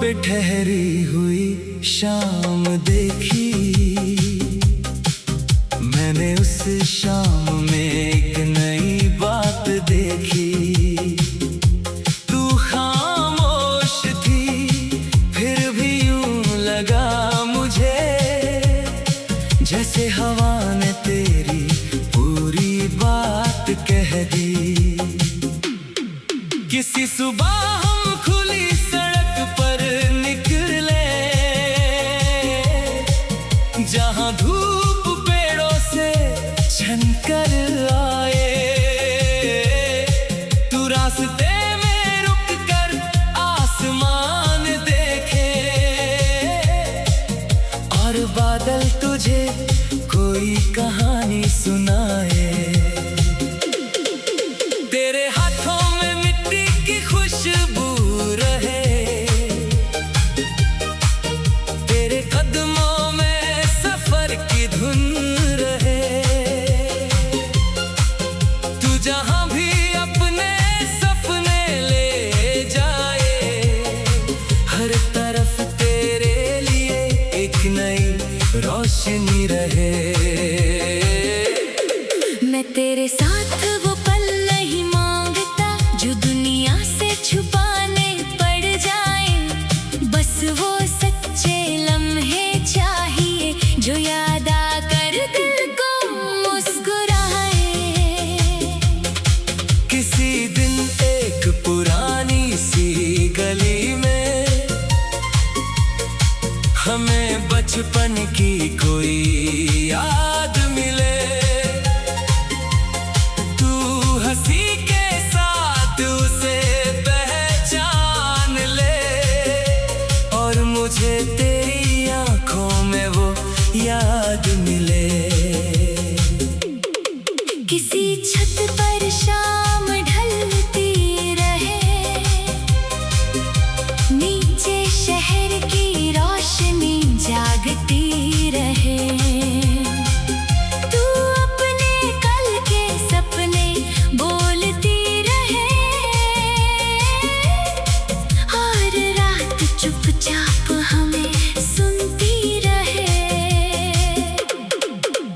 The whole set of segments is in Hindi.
पे ठहरी हुई शाम देखी। मैंने उस शाम में एक नई बात देखी। तू खामोश थी फिर भी यूं लगा मुझे, जैसे हवा ने तेरी पूरी बात कह दी। किसी सुबह हम खुली सड़क पर निकले, जहां धूप पेड़ों से छनकर आए। तू रास्ते में रुक कर आसमान देखे, और बादल तुझे कोई कहानी सुनाए। तेरे हाथों में मिट्टी की खुशबू रहे, तेरे कदमों में सफर की धुन रहे। तू जहां भी अपने सपने ले जाए, हर तरफ तेरे लिए एक नई रोशनी रहे। मैं तेरे साथ वो पल नहीं मांगता जो दुनिया से छुपाने पड़ जाए। बस वो सच्चे लम्हे चाहिए जो याद आकर दिल को मुस्कुराए। किसी दिन एक पुरानी सी गली में हमें बचपन की कोई याद मिले। तू हंसी के साथ उसे पहचान ले, और मुझे तेरी आंखों में वो याद मिले। किसी छत पर शाम ढलती रहे, नीचे शहर की रोशनी जागती रहे। तू अपने कल के सपने बोलती रहे, और रात चुपचाप हमें सुनती रहे।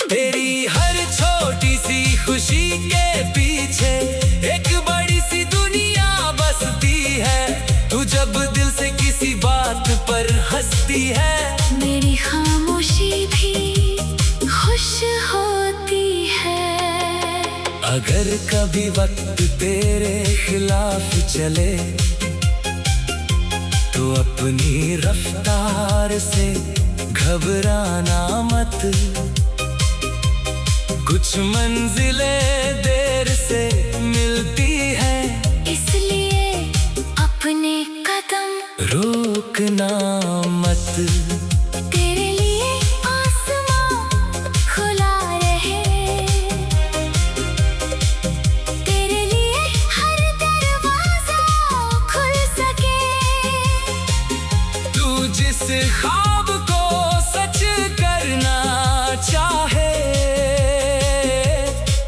तेरी हर छोटी सी खुशी के पीछे एक बड़ी सी दुनिया बसती है। तू जब दिल से किसी बात पर हंसती है, मेरी खामोशी भी खुश होती है। अगर कभी वक्त तेरे खिलाफ चले, तो अपनी रफ्तार से घबराना मत। कुछ मंजिलें देर से मिलती है, इसलिए अपने कदम रोकना मत। तेरे लिए आसमां खुला रहे, तेरे लिए हर दरवाजा खुल सके। तू जिस ख्वाब को सच करना चाहे,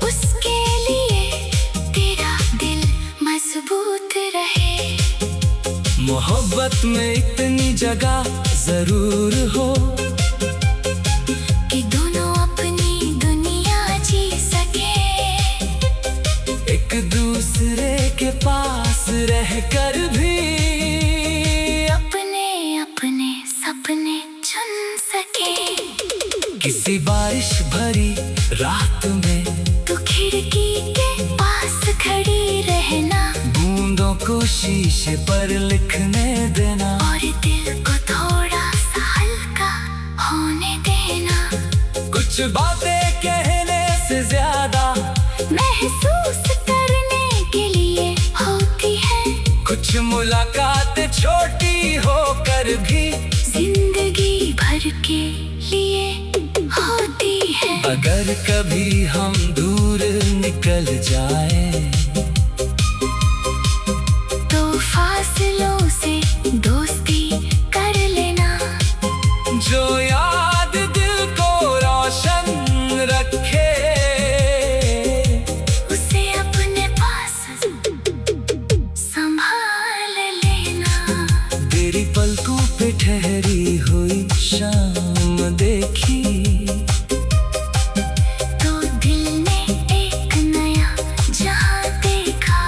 उसके लिए तेरा दिल मजबूत रहे। मोहब्बत में इतनी जगह जरूर हो कि दोनों अपनी दुनिया जी सके। एक दूसरे के पास रहकर भी अपने अपने सपने चुन सके। किसी बारिश भरी रात में तू खिड़की के पास खड़ी रहना, बूंदों को शीशे पर लिखने देना, और दिल को थोड़ा सा हल्का होने देना। कुछ बातें कहने से ज्यादा महसूस करने के लिए होती है। कुछ मुलाकातें छोटी होकर भी जिंदगी भर के लिए होती है। अगर कभी हम दूर निकल जाएं, तो फासलों से दोस्ती कर लेना। जो याद दिल को रोशन रखे, उसे अपने पास तेरी पलकों पे ठहरी हुई शाम देखी तो दिल ने एक नया जहां देखा।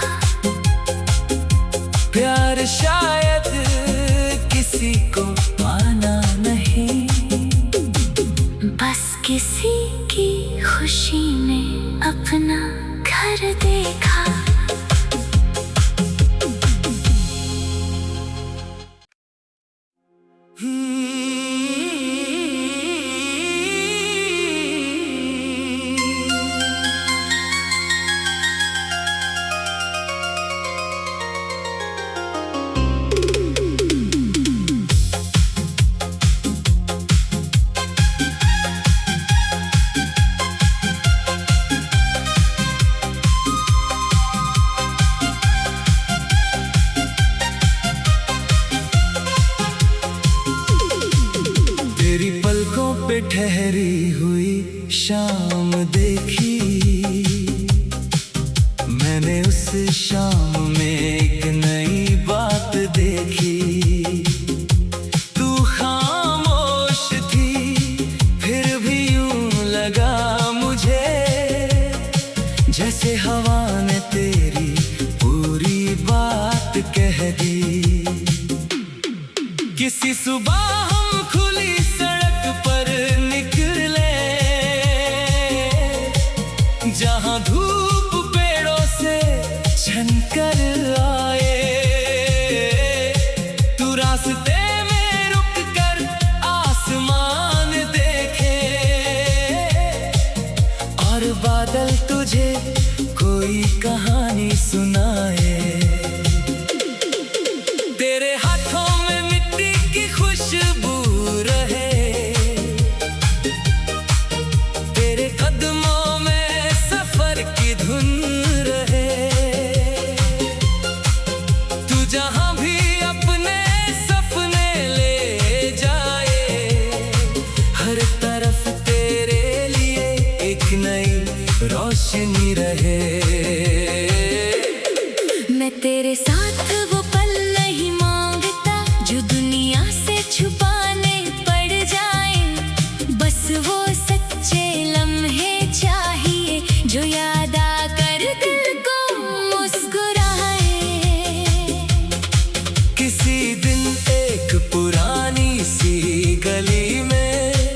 प्यार शायद किसी को पाना नहीं, बस किसी की खुशी ने अपना घर देखा। तेरी पलकों पे ठहरी हुई शाम देखी मैंने उस शाम में एक नई बात देखी। तू खामोश थी फिर भी यूं लगा मुझे जैसे हवा ने तेरी पूरी बात कह दी। किसी सुबह हम खुली सड़क पर निकले जहां धूप पेड़ों से छनकर आए। तू रास्ते में रुक कर आसमान देखे और बादल तुझे कोई कहानी सुनाए। तेरे हाथों में मिट्टी की खुशबू रहे, तेरे कदमों में सफर की धुन रहे। तू जहां भी अपने सपने ले जाए हर तरफ तेरे लिए एक नई रोशनी रहे। मैं तेरे साथ वो पल नहीं मांगता जो दुनिया से छुपाने पड़ जाए, बस वो सच्चे लम्हे चाहिए जो याद आकर दिल को मुस्कुराए। किसी दिन एक पुरानी सी गली में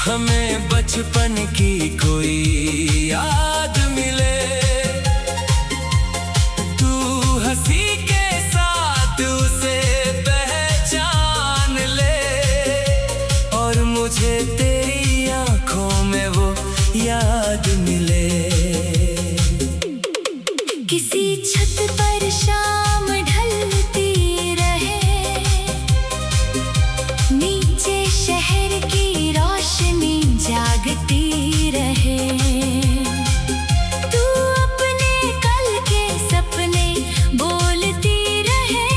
हमें बचपन की कोई याद मिले। तू हंसी के साथ उसे पहचान ले और मुझे तेरी आंखों में वो याद मिले। किसी छत पर शाम ढलती रहे, नीचे शहर की रोशनी जागती रहे। तू अपने कल के सपने बोलती रहे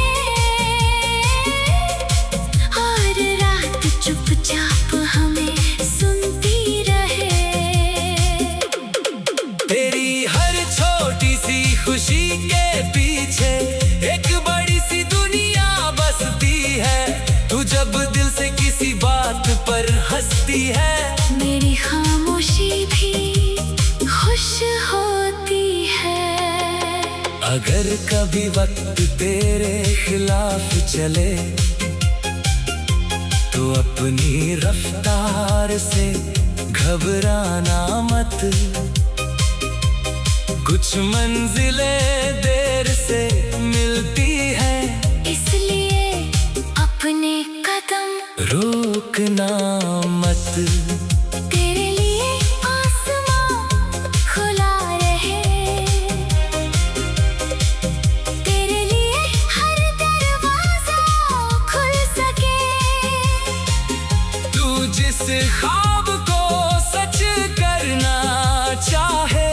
और रात चुपचाप हमें सुनती रहे। तेरी हर छोटी सी खुशी के पीछे एक बड़ी सी दुनिया बसती है। तू जब दिल से किसी बात पर हंसती है मेरी खामोशी भी खुश होती है। अगर कभी वक्त तेरे खिलाफ चले तो अपनी रफ्तार से घबराना मत। कुछ मंजिलें देर से मिलती है इसलिए अपने कदम रोकना मत। तेरे लिए आसमां खुला रहे, तेरे लिए हर दरवाजा खुल सके। तू जिस ख्वाब को सच करना चाहे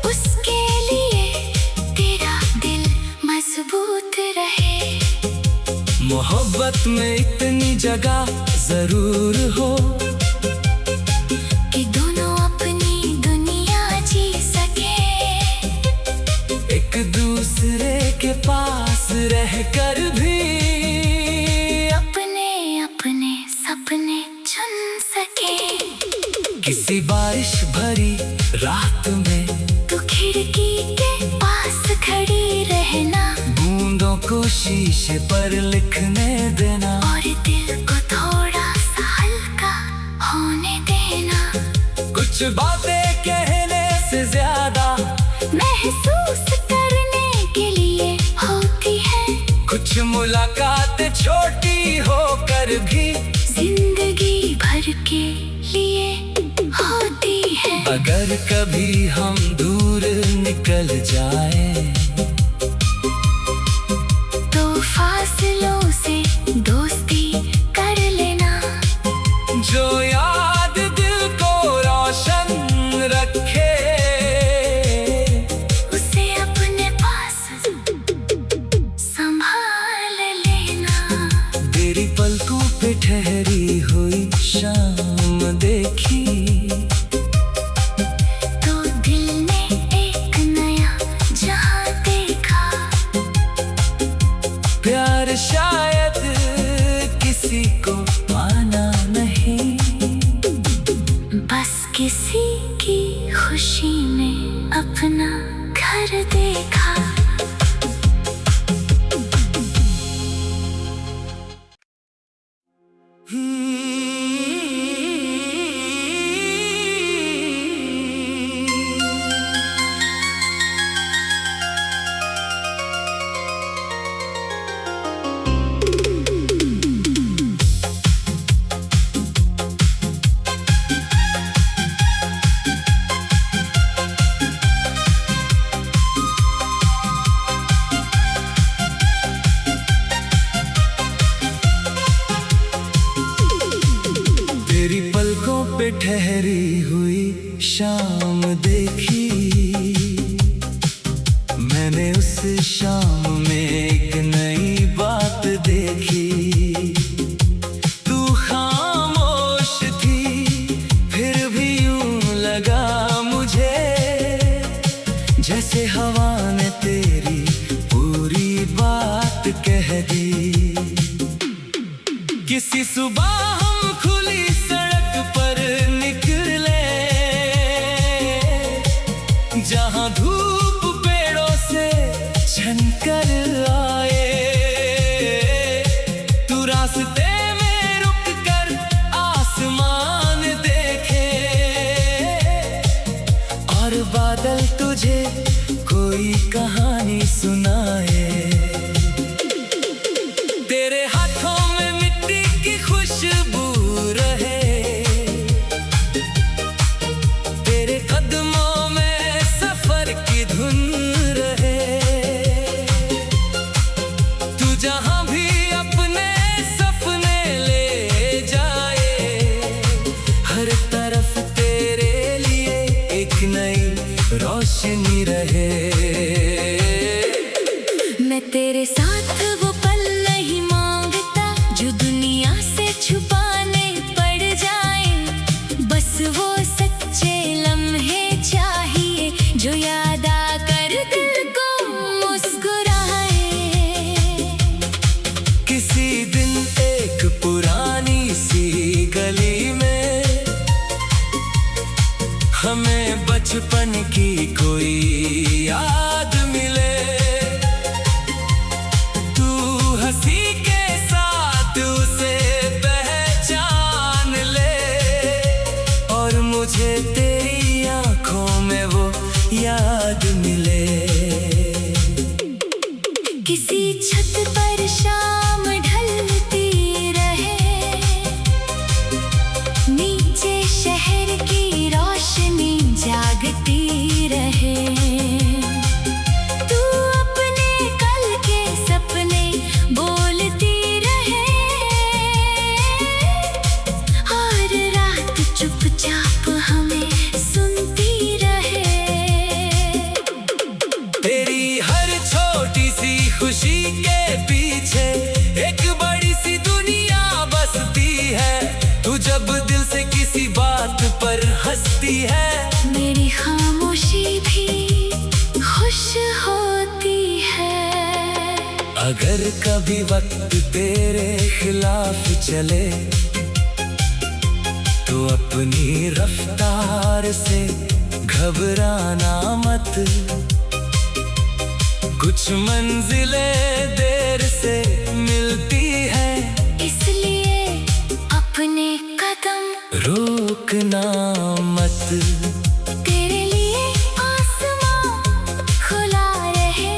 उसके लिए तेरा दिल मजबूत रहे। मोहब्बत में इतनी जगह जरूर हो कि दोनों अपनी दुनिया जी सके। एक दूसरे के पास खिड़की के पास खड़ी रहना, बूंदों को शीशे पर लिखने देना, और दिल को थोड़ा सा हल्का होने देना। कुछ बातें कहने से ज्यादा महसूस करने के लिए होती है, कुछ मुलाकातें छोटी होकर भी जिंदगी भर के लिए होती है। अगर कभी हम दूर निकल जाएं, तो फासलों से दोस्ती कर लेना, जो याद दिल को रोशन रखे, उसे अपने पास संभाल लेना। तेरी पलकों पे ठहरी हुई शाम देखी, तो दिल ने एक नया जहां देखा। प्यार शायद किसी को पाना नहीं, बस किसी की खुशी में अपना घर देखा। तेरी पलकों पे ठहरी हुई शाम देखी, मैंने उस शाम में एक नई बात देखी। तू खामोश थी, फिर भी यूं लगा मुझे, जैसे हवा ने तेरी पूरी बात कह दी। किसी सुबह हम खुली सड़क पर निकले, जहां धूप पेड़ों से छनकर आए। तू रास्ते में रुक कर आसमान देखे, और बादल तुझे कोई कहानी सुनाए। तेरे हाथों में मिट्टी की खुशबू रहे, तेरे कदमों में सफर की धुन रहे। तू जहां भी अपने सपने ले जाए, हर तरफ तेरे लिए एक नई रोशनी रहे। मैं तेरे साथ वो पल नहीं मांगता, जो दुनिया से छुपाने पड़ जाए। बस वो सच्चे लम्हे चाहिए, जो याद आकर दिल को मुस्कुराए। किसी दिन एक पुरानी सी गली में हमें बचपन की कोई याद मिले। तू हंसी के साथ उसे पहचान ले, और मुझे तेरी आंखों में वो याद मिले। किसी छत पर शाम ढलती रहे, नीचे शहर की रोशनी जागती रहे। तू अपने कल के सपने बोलती रहे, और रात चुपचाप हमें सुनती रहे। तेरी हर छोटी सी खुशी के पीछे एक बड़ी सी दुनिया बसती है। तू जब दिल से किसी बात पर हंसती है, मेरी खामोशी भी खुश होती है। अगर कभी वक्त तेरे खिलाफ चले, तो अपनी रफ्तार से घबराना मत, कुछ मंजिलें देर से मिलती है, इसलिए अपने कदम रोकना मत। तेरे लिए आसमां खुला रहे,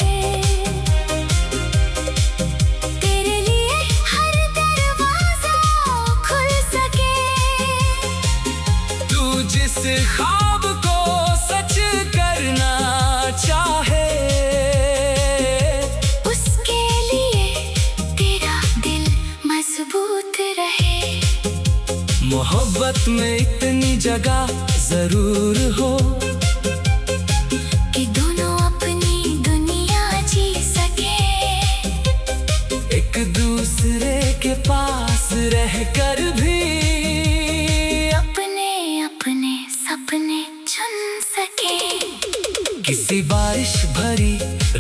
तेरे लिए हर दरवाजा खुल सके। तू जिस ख्वाब को सच करना चाहे, उसके लिए तेरा दिल मजबूत रहे। मोहब्बत में इतनी जगह जरूर हो कि दोनों अपनी दुनिया जी सके। एक दूसरे के पास रहकर भी अपने अपने सपने चुन सके। किसी बारिश भरी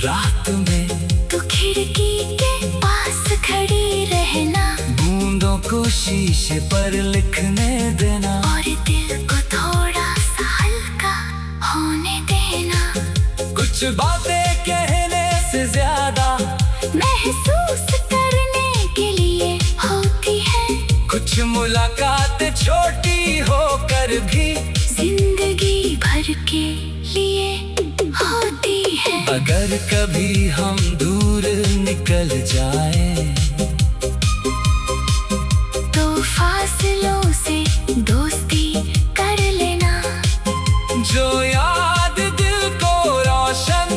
रात में तू खिड़की के पास खड़ी रहना, बूंदों को शीशे पर लिखने देना, और दिल को थोड़ा सा हल्का होने देना। कुछ बातें कहने से ज्यादा महसूस करने के लिए होती है, कुछ मुलाकातें छोटी होकर भी जिंदगी भर के लिए होती है। अगर कभी हम दूर निकल जाए तो फासलों से दोस्ती कर लेना, जो याद दिल को रोशन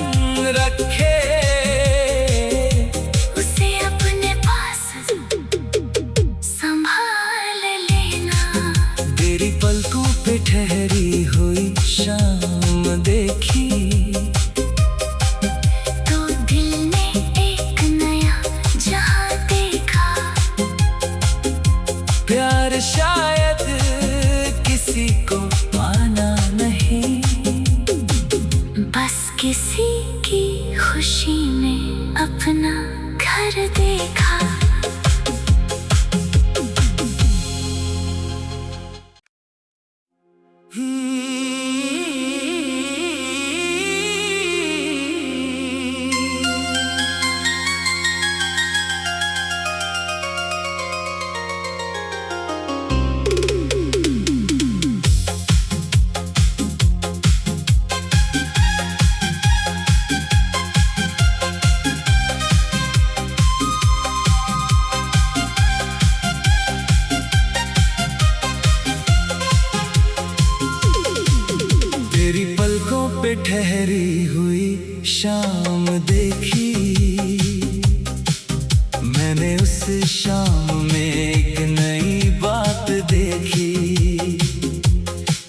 रखे, उसे अपने पास संभाल लेना। तेरी पलकों पे ठहरी हुई शाम देखी, तो दिल ने एक नया जहां देखा। प्यार शायद किसी को पाना नहीं, बस किसी की खुशी में अपना घर देखा। तेरी पलकों पे ठहरी हुई शाम देखी, मैंने उस शाम में एक नई बात देखी।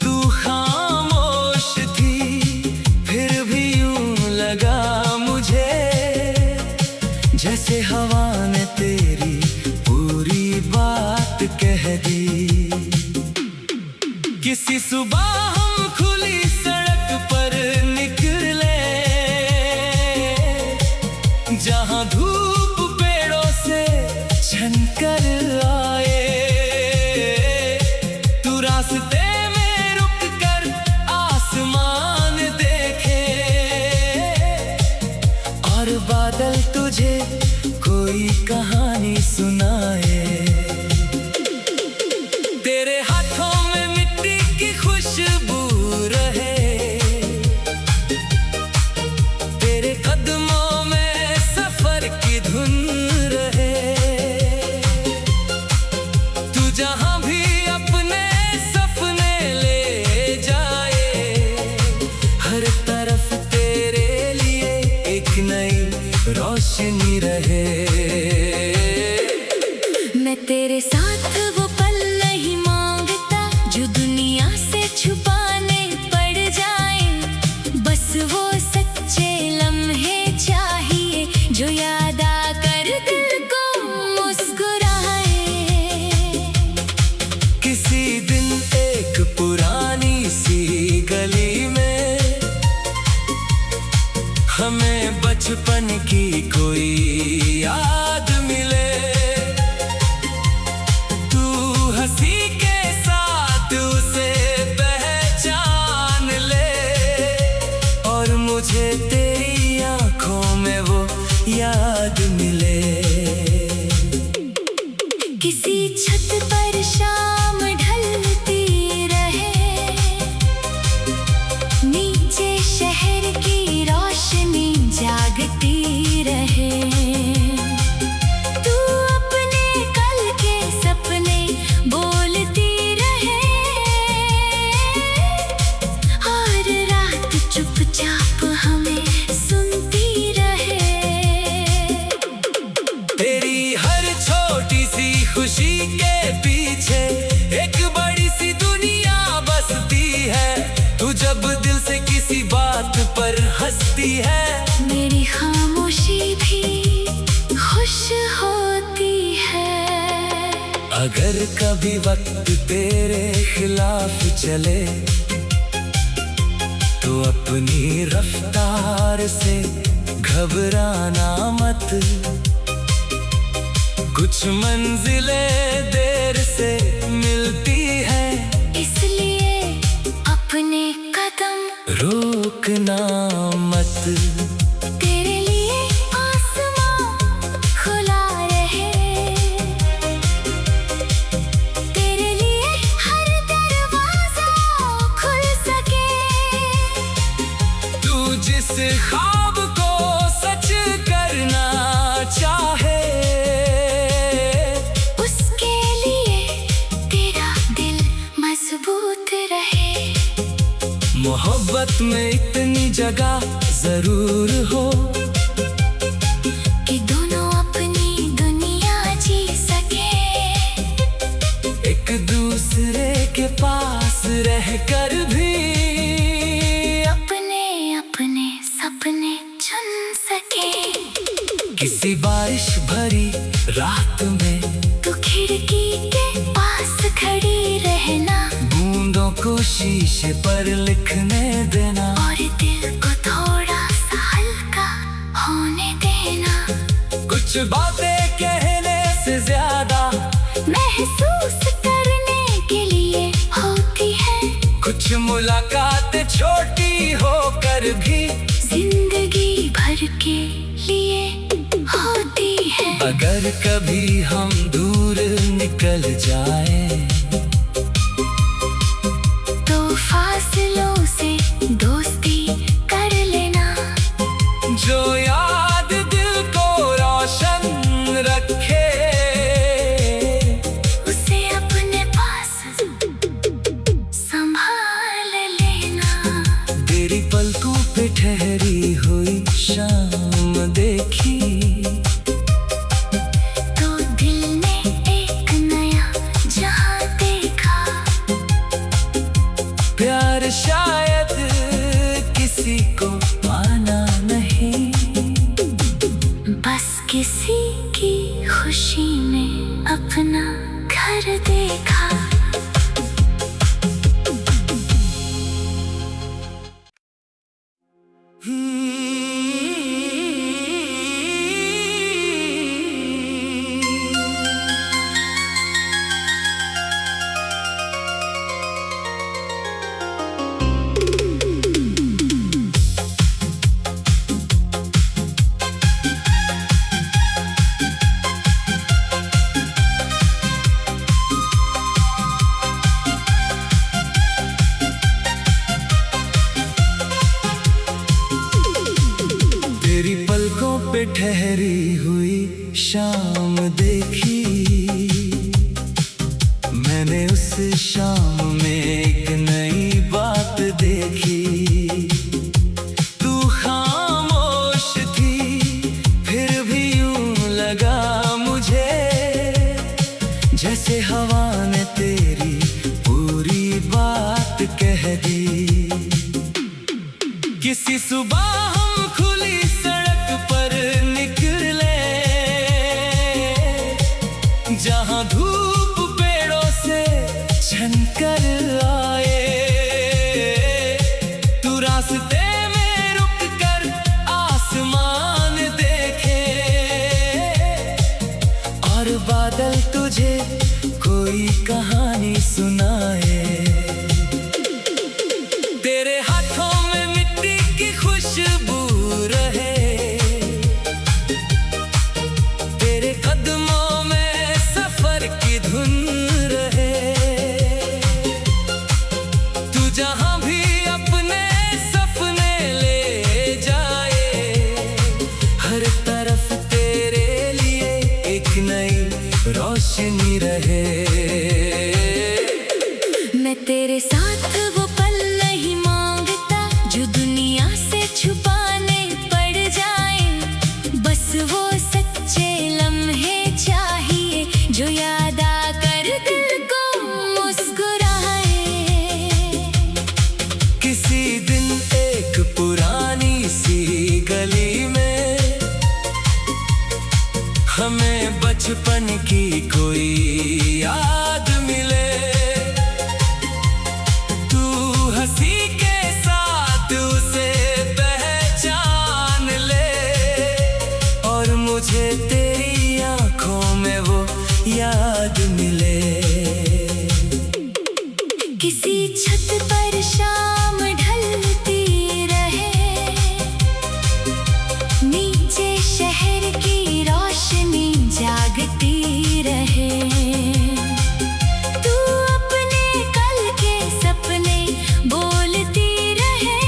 तू खामोश थी, फिर भी यूं लगा मुझे जैसे हवा ने तेरी पूरी बात कह दी। किसी सुबह हम खुली सड़क पर निकले, जहां धूप पेड़ों से छनकर आए। तू रास्ते में रुक कर आसमान देखे, और बादल तुझे कोई कहानी सुनाए। तेरे हाथों में मिट्टी की खुशबू रहे, तेरे कदमों में सफर की धुन रहे। तू जहां भी अपने सपने ले जाए, हर तरफ तेरे लिए एक नई रोशनी रहे। मैं तेरे साथ वो पल नहीं मांगता जो दुनिया से छुपाने पड़ जाए। बस वो सच्चे लम्हे चाहिए जो याद आकर दिल को मुस्कुराए। किसी दिन एक पुरानी सी गली में हमें बचपन की कोई याद मिले। हंसी के साथ उसे पहचान ले, तेरी आंखों में वो याद मिले। किसी छत पर शाम ढलती रहे, नीचे शहर की रोशनी जागती रहे। तू अपने कल के सपने बोलती रहे, और रात चुपचाप हमें सुनती रहे। तेरी हर छोटी सी खुशी के पीछे एक बड़ी सी दुनिया बसती है। तू जब दिल से किसी बात पर हंसती है, मेरी खामोशी भी खुश होती है। अगर कभी वक्त तेरे खिलाफ चले तो अपनी रफ्तार से घबराना मत। कुछ मंजिलें देर से मिलती है, इसलिए अपने कदम रोकना मत। तेरे लिए आसमां खुला रहे, तेरे लिए हर दरवाजा खुल सके। तू जिस ख्वाब को सच करना चाहे, उसके लिए तेरा दिल मजबूत रहे। मोहब्बत में इतनी जगह जरूर हो कि दोनों अपनी दुनिया जी सके। एक दूसरे के पास रहकर भी अपने अपने सपने चुन सके। किसी बारिश भरी रात में तू खिड़की के पास खड़ी रहना, बूंदों को शीशे पर लिखने देना, और दिल को थोड़ा सा हल्का होने देना। कुछ बातें कहने से ज्यादा महसूस करने के लिए होती है, कुछ मुलाकातें छोटी होकर भी जिंदगी भर के लिए होती है। अगर कभी हम दूर निकल जाएं तो फासलों से दोस्ती कर लेना, जो याद दिल को रोशन रखे, उसे अपने पास संभाल लेना। तेरी पलकों पे ठहरी हुई शाम देखी तो दिल ने एक नया जहां देखा। प्यार शायद किसी को पाना नहीं, बस किसी की खुशी में अपना घर देखा। तेरी पलकों पे ठहरी हुई शाम देखी, मैंने उस शाम में एक नई बात देखी। तू खामोश थी फिर भी यूं लगा मुझे, जैसे हवा ने तेरी पूरी बात कह दी। किसी सुबह हम खुली सड़क पर निकले, हर तरफ तेरे लिए एक नई रोशनी रहे। मैं तेरे साथ वो पल नहीं मांगता जो दुनिया से छुपाने पड़ जाए। बस वो सच्चे लम्हे चाहिए जो याद आकर दिल को मुस्कुराए। किसी दिन एक पुरानी सी गली में हमें बचपन की कोई याद मिले। तू हंसी के साथ उसे पहचान ले और मुझे तेरी आंखों में वो याद मिले। किसी छत पर शाम ढलती रहे, नीचे शहर की रोशनी जागती रहे। तू अपने कल के सपने बोलती रहे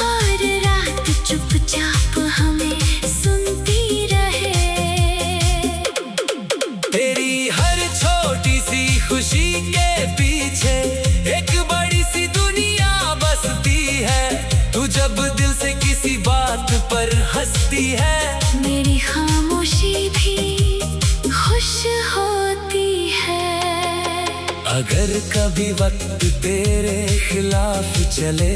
और रात चुपचाप हमें सुनती रहे। तेरी हर छोटी सी खुशी के पीछे एक बड़ी सी दुनिया बसती है। तू जब दिल से किसी बात पर हंसती है, मेरी खामोशी भी खुश होती है। अगर कभी वक्त तेरे खिलाफ चले